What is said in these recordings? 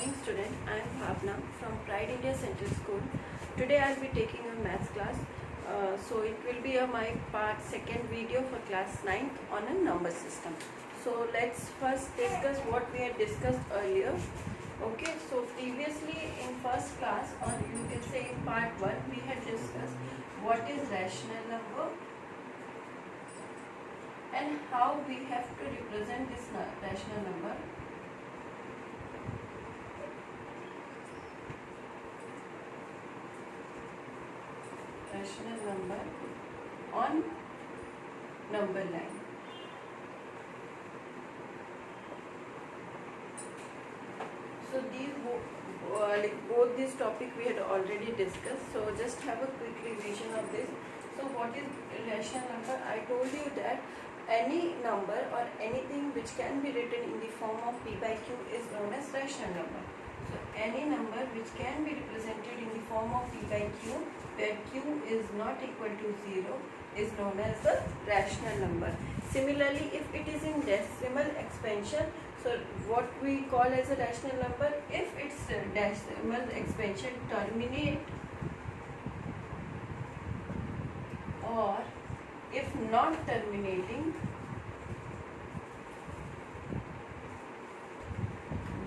morning student. I am Bhavna from Pride India Central School. Today I will be taking a maths class. So it will be my second video for class 9th on a number system. So let's first discuss what we had discussed earlier. Okay, so previously in first class, or you can say in part 1, we had discussed what is rational number and how we have to represent this rational number. Rational number on number line. So these both this topic we had already discussed. So just have a quick revision of this. So what is rational number? I told you that any number or anything which can be written in the form of p by q is known as rational number. So any number which can be represented in the form of p by q, where q is not equal to 0, is known as the rational number. Similarly, if it is in decimal expansion, so what we call as a rational number, if its decimal expansion terminate or if not terminating,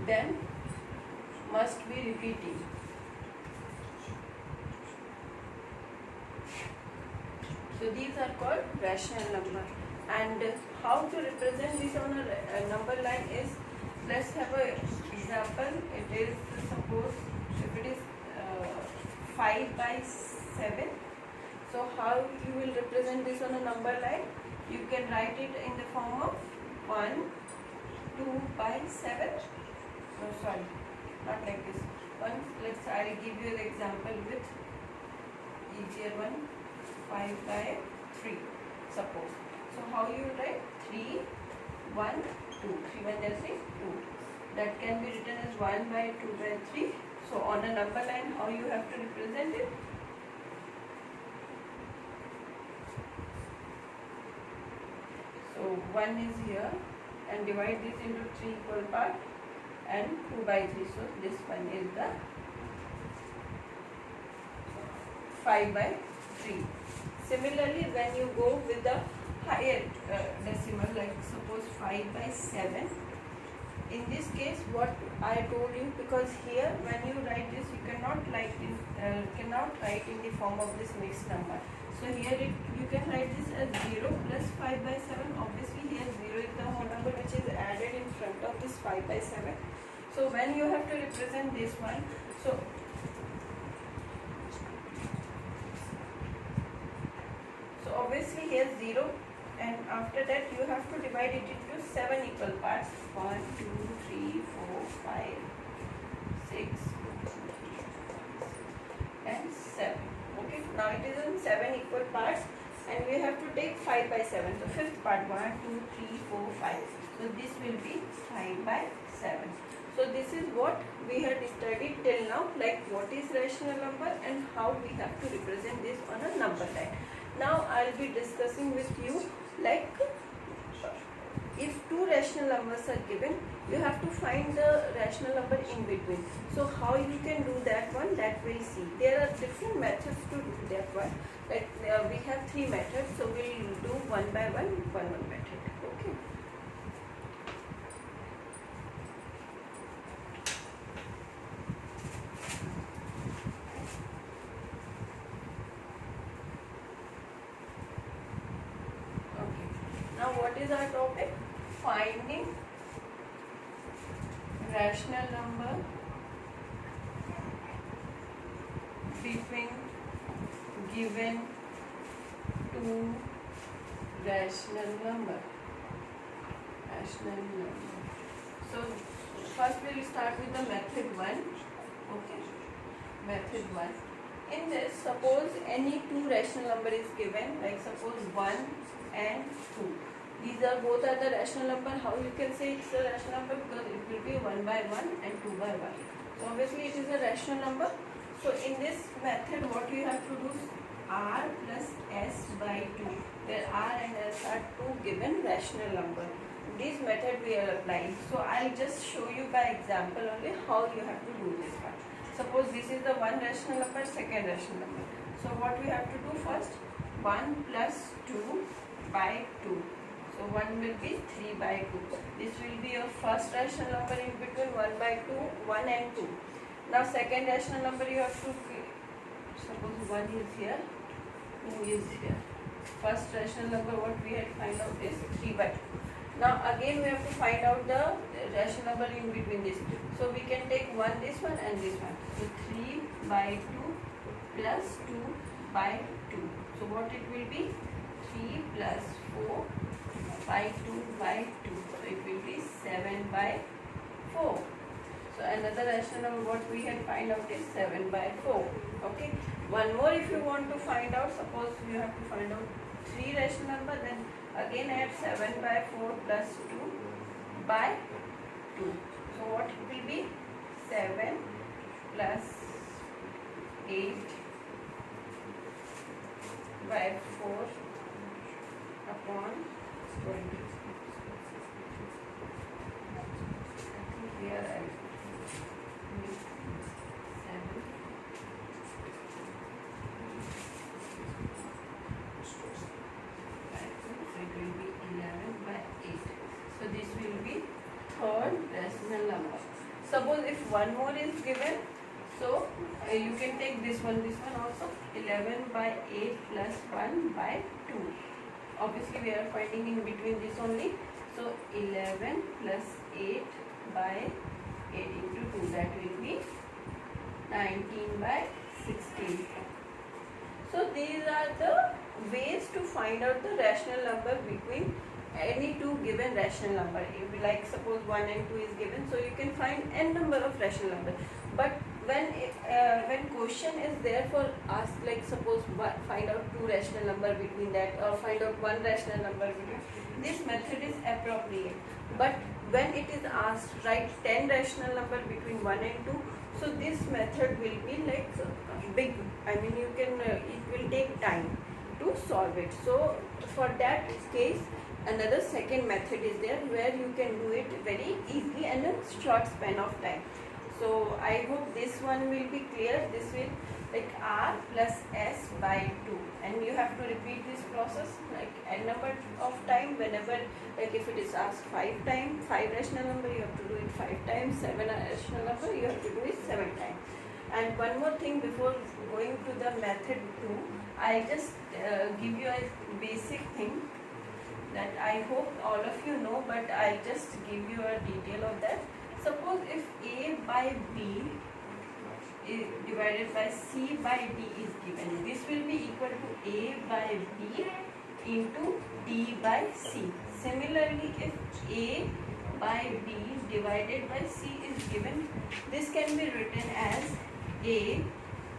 then must be repeating. So these are called rational number. And how to represent this on a number line is, let's have an example. It is, suppose if it is 5 by 7. So how you will represent this on a number line? You can write it in the form of 1, 2 by 7. No, sorry, not like this. I will give you the example with easier one. 5 by 3, suppose. So how you write? 3, 1, 2. 3 1 is 2. That can be written as 1 by 2 by 3. So on a number line, how you have to represent it? So 1 is here, and divide this into 3 equal parts, and 2 by 3. So this one is the 5 by 3. Similarly, when you go with the higher decimal, like suppose 5 by 7, in this case what I told you, because here when you write this, you cannot write in the form of this mixed number. So here you can write this as 0 plus 5 by 7. Obviously here 0 is the whole number which is added in front of this 5 by 7. So when you have to represent this one, so obviously here 0, and after that you have to divide it into 7 equal parts. 1, 2, 3, 4, 5, 6, and 7. Okay, now it is in 7 equal parts, and we have to take 5 by 7. So fifth part, 1, 2, 3, 4, 5. So this will be 5 by 7. So this is what we had studied till now, like what is rational number and how we have to represent this on a number line. Now I will be discussing with you, like if two rational numbers are given, you have to find the rational number in between. So how you can do that one, that we'll see. There are different methods to do that one. Like we have 3 methods, so we'll do one by one method. Okay. Now what is our topic? Finding rational number between given two rational number. So first we will start with the method 1. Okay. Method 1. In this, suppose any two rational number is given, like suppose 1 and 2. These are both are the rational number. How you can say it's a rational number? Because it will be 1 by 1 and 2 by 1. So obviously it is a rational number. So in this method, what you have to do is r plus s by 2, where r and s are two given rational number. this method we are applying. So I'll just show you by example only how you have to do this one. Suppose this is the one rational number, second rational number. So what we have to do first, 1 plus 2 by 2. So 1 will be 3 by 2. This will be your first rational number in between 1 by 2, 1 and 2. Now second rational number you have to, suppose 1 is here, 2 is here. First rational number what we had find out is 3 by 2. Now again we have to find out the rational number in between this. So we can take this one and this one. So 3 by 2 plus 2 by 2. So what it will be? 3 plus 4 by 2 by 2. So it will be 7 by 4. So another rational number what we had find out is 7 by 4. Okay. One more if you want to find out, suppose you have to find out 3 rational number, then again add 7 by 4 plus 2 by 2. So what it will be? 7 plus 8 by 4 upon 20. I think here I will 7. So it will be 11 by 8. So this will be third rational number. Suppose if one more is given, so you can take this one also, 11 by 8 plus 1 by 2. Obviously we are finding in between this only. So 11 plus 8 by 8 into 2, that will be 19 by 16. So these are the ways to find out the rational number between any two given rational number. If like suppose 1 and 2 is given, so you can find n number of rational number. But when question is there for us, like suppose find out two rational number between that, or find out one rational number between, this method is appropriate. But when it is asked write 10 rational number between 1 and 2, so this method will be like big, I mean you can it will take time to solve it. So for that case another second method is there where you can do it very easily and a short span of time. So I hope this one will be clear. This will like r plus s by 2, and you have to repeat this process like n number of time. Whenever, like if it is asked 5 times, 5 rational number, you have to do it 5 times. 7 rational number, you have to do it 7 times. And one more thing before going to the method 2, I just give you a basic thing that I hope all of you know, but I'll just give you a detail of that. Suppose if A by B is divided by C by D is given, this will be equal to A by B into D by C. Similarly, if A by B divided by C is given, this can be written as A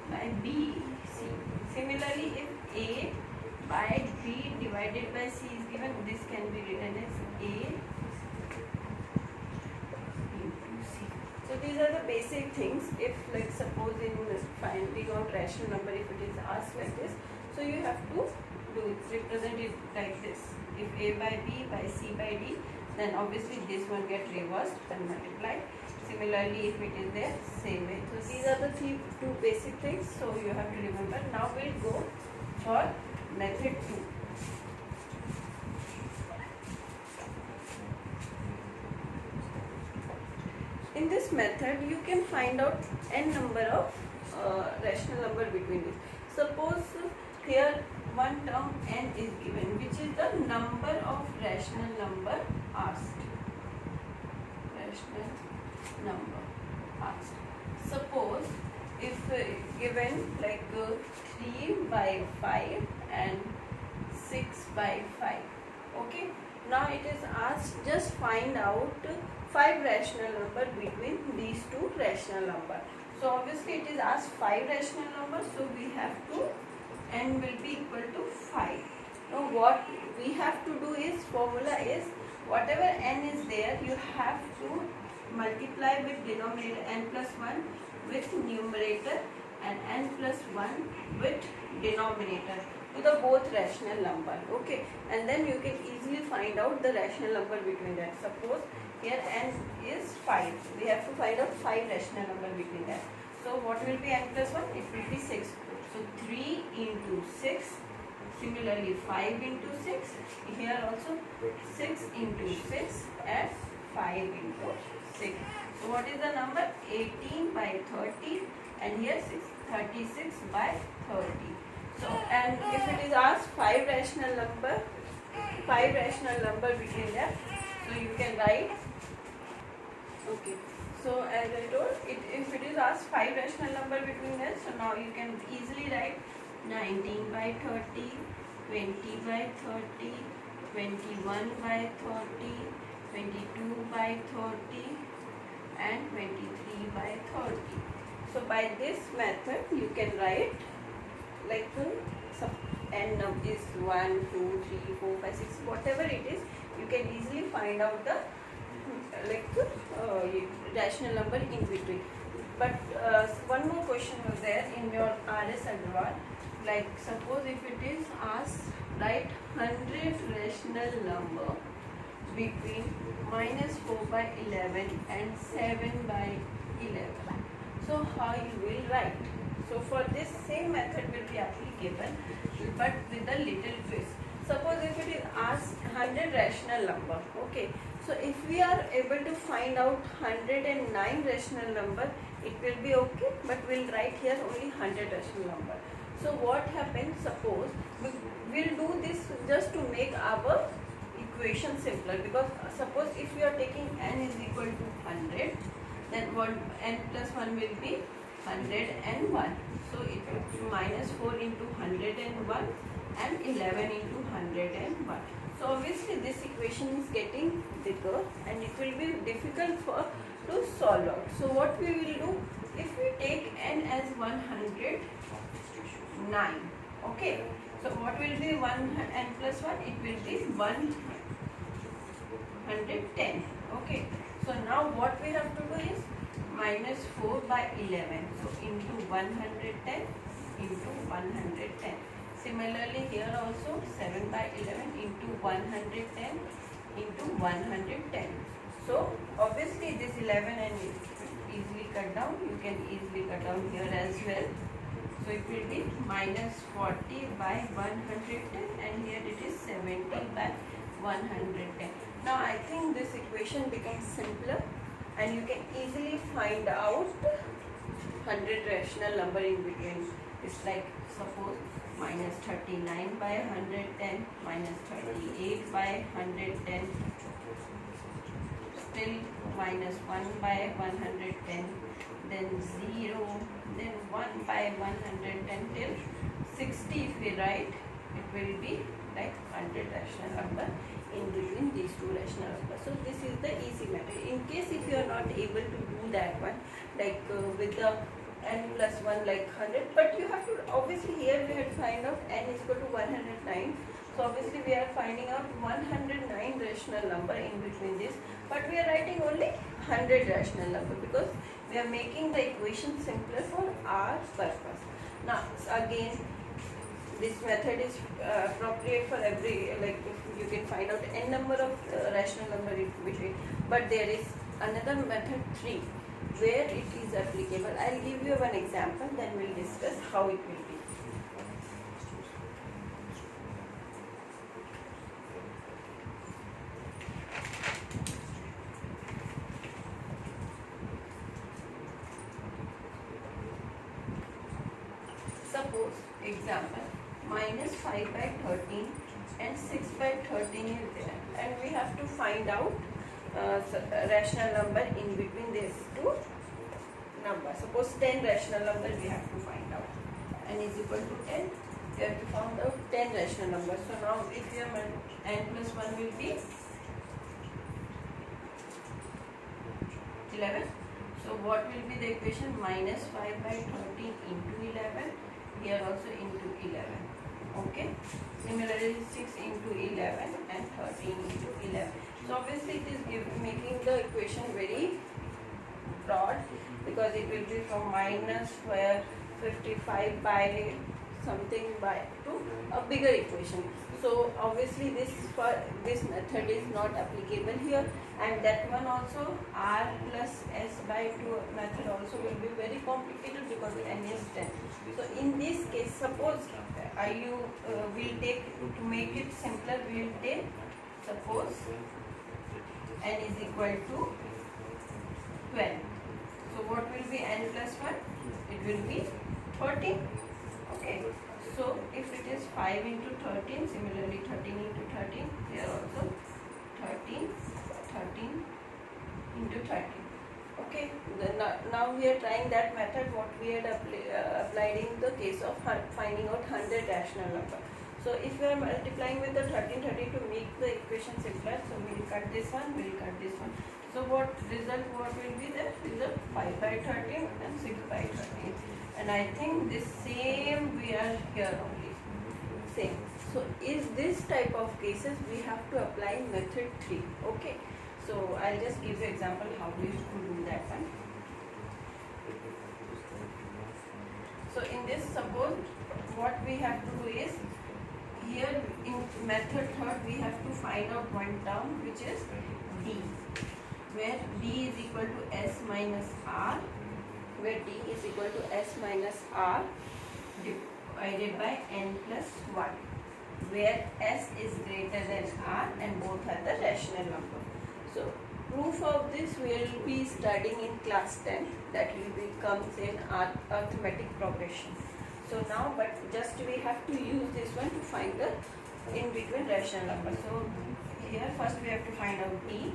by B C. Similarly, if A by B divided by C is given, this can be written as A into C. So these are the basic things. If like suppose in finding out rational number, if it is asked like this, so you have to do it, represent it like this. If A by B by C by D, then obviously this one get reversed and multiplied. Similarly, if it is there, same way. So these are the two basic things, so you have to remember. Now we'll go for method 2. In this method, you can find out n number of rational number between this. Suppose here one term n is given, which is the number of rational number asked. Rational number asked. Suppose if given like 3 by 5 and 6 by 5. Okay. Now it is asked just find out 5 rational number between these two rational number. So obviously it is asked 5 rational numbers, so we have to n will be equal to 5. Now what we have to do is, formula is whatever n is there, you have to multiply with denominator n plus 1 with numerator and n plus 1 with denominator. to the both rational number. Okay, and then you can easily find out the rational number between that. Suppose here n is 5, we have to find out 5 rational number between that. So what will be n plus 1? It will be 6. So 3 into 6, similarly 5 into 6, here also 6 into 6 and 5 into 6. So what is the number? 18 by 30, and here 36 by 30. So, and if it is asked 5 rational number between them, so you can write, okay, so as I told, if it is asked 5 rational number between them, so now you can easily write 19 by 30, 20 by 30, 21 by 30, 22 by 30 and 23 by 30. So by this method you can write like n is 1, 2, 3, 4, 5, 6, whatever it is, you can easily find out the rational number in between. But one more question was there in your RS Agrawal, like suppose if it is asked write 100 rational number between -4 by 11 and 7 by 11. So how you will write? So for this same method will be applicable, but with a little twist. Suppose if it is asked 100 rational number, okay. So if we are able to find out 109 rational number, it will be okay, but we'll write here only 100 rational number. So what happens, suppose we'll do this just to make our equation simpler, because suppose if we are taking n is equal to 100, then n plus 1 will be 101. So it will be -4 into 101 and 11 into 101. So obviously this equation is getting bigger and it will be difficult to solve out. So what we will do, if we take n as 109, okay. So what will be n plus 1? It will be 110. Okay. So now what we have to do is -4 by 11. So into 110 into 110. Similarly here also 7 by 11 into 110 into 110. So obviously this 11 and easily cut down. You can easily cut down here as well. So it will be -40 by 110 and here it is 70 by 110. Now I think this equation becomes simpler and you can easily find out 100 rational number in between. It's like suppose -39 by 110, -38 by 110, still -1 by 110, then 0, then 1 by 110 till 60. If we write, it will be like 100 rational number in between these two rational numbers. So this is the easy method. In case if you are not able to do that one, like with the n plus 1 like 100, but you have to, obviously here we have to find out n is equal to 109. So obviously we are finding out 109 rational number in between this, but we are writing only 100 rational number because we are making the equation simpler for our purpose. Now again, this method is appropriate for every, like you can find out n number of rational number in between, but there is another method 3 where it is applicable. I'll give you one example, then we'll discuss how it will be. Suppose example -5 by 13 and 6 by 13 is there, and we have to find out rational number in between these two numbers. Suppose 10 rational number we have to find out. N is equal to 10. We have to find out 10 rational numbers. So now if you have n plus 1 will be 11. So what will be the equation? -5 by 13 into 11. Here also into 11. Okay. Similarly 6 into 11 and 13 into 11. So obviously it is making the equation very broad because it will be from -55 by something by to a bigger equation. So obviously this method is not applicable here, and that one also, r plus s by 2 method also will be very complicated because n is 10. So in this case, suppose you will take, to make it simpler, we will take, suppose n is equal to 12. So what will be n plus 1? It will be 13. Okay. So if it is 5 into 13, similarly 13 into 13, here also 13 into 13. Okay. Now we are trying that method what we had applied in the case of finding out 100 rational number. So if we are multiplying with the 13 to make the equation simpler, so we will cut this one, we will cut this one. So what will be the result? 5 by 13 and 6 by 13. And I think this same we are here only. Same. So is this type of cases we have to apply method 3. Okay. So I'll just give you example how we should do that one. So in this, suppose what we have to do is, here in method third we have to find out one term which is d, where d is equal to s minus r, where d is equal to s minus r divided by n plus 1, where s is greater than r and both are the rational number. So proof of this we will be studying in class 10, that will become in arithmetic progression. So now, but just we have to use this one to find the in between rational number. So here first we have to find out d,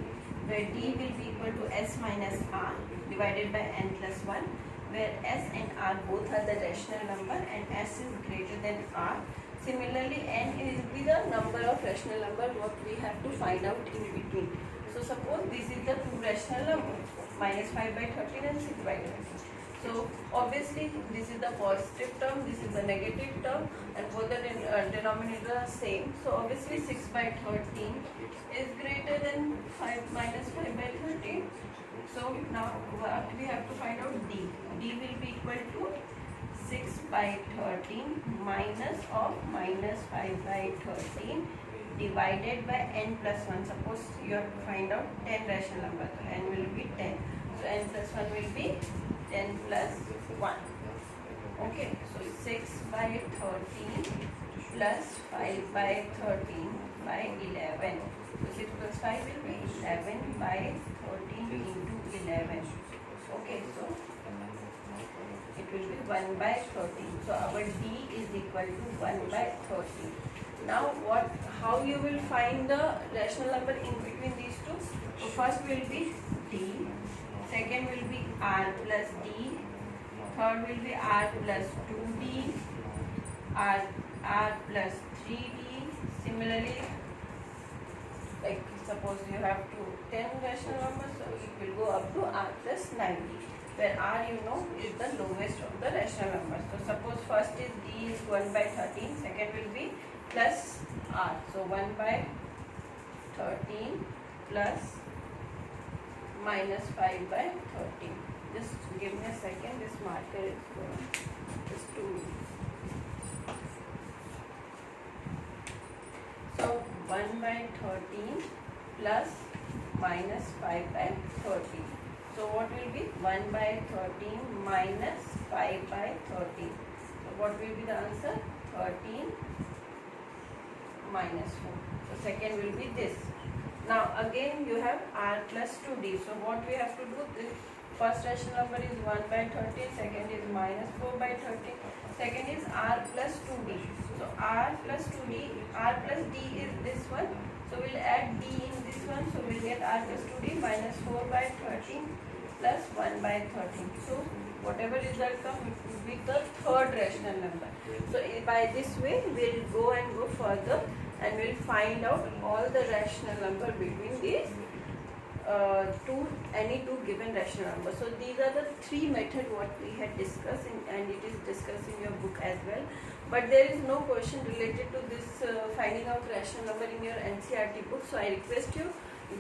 where d will be equal to s minus r divided by n plus 1, where s and r both are the rational number and s is greater than r. Similarly, n will be the number of rational number what we have to find out in between. So suppose this is the two rational number, minus 5 by 13 and 6 by 13. So obviously this is the positive term, this is the negative term, and both the denominator are same. So obviously 6 by 13 is greater than 5 minus 5 by 13. So now what we have to find out d. D will be equal to 6 by 13 minus of minus 5 by 13 divided by n plus 1. Suppose you have to find out 10 rational numbers, so n will be 10. So n plus 1 will be 10 plus 1. Okay, so 6 by 13 plus 5 by 13 by 11. So 6 plus 5 will be 11 by 13 into 11. Okay, so it will be 1 by 13. So our d is equal to 1 by 13. Now how you will find the rational number in between these two? So first will be d, second will be r plus d, third will be r plus 2d, r plus 3d. Similarly, like suppose you have 10 rational numbers, so it will go up to r plus 9d, where r is the lowest of the rational numbers. So suppose first is d is 1 by 13, second will be plus r. So 1 by 13 plus minus 5 by 13. Just give me a second, this marker is going. Just 2 minutes. So 1 by 13 plus minus 5 by 13. So what will be 1 by 13 minus 5 by 13? So what will be the answer? 13 minus 4. So second will be this. Now again you have r plus 2d. So what we have to do, this first rational number is 1 by 13, second is minus 4 by 13, second is r plus 2d. So r plus 2d, r plus d is this one. So we'll add d in this one. So we'll get r plus 2d minus 4 by 13 plus 1 by 13. So whatever result comes, it will be the third rational number. So by this way we'll go further and we'll find out all the rational number between these any two given rational numbers. So these are the three methods what we had discussed and it is discussed in your book as well. But there is no question related to this finding out rational number in your NCERT book. So I request you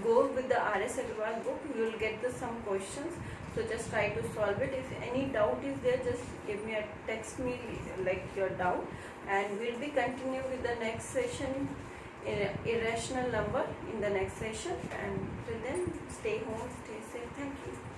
go with the R.S. Agarwal book. You will get some questions. So just try to solve it. If any doubt is there, just give me a text me like your doubt, and we'll be continue with the next session, irrational number in the next session. And till then, stay home, stay safe. Thank you.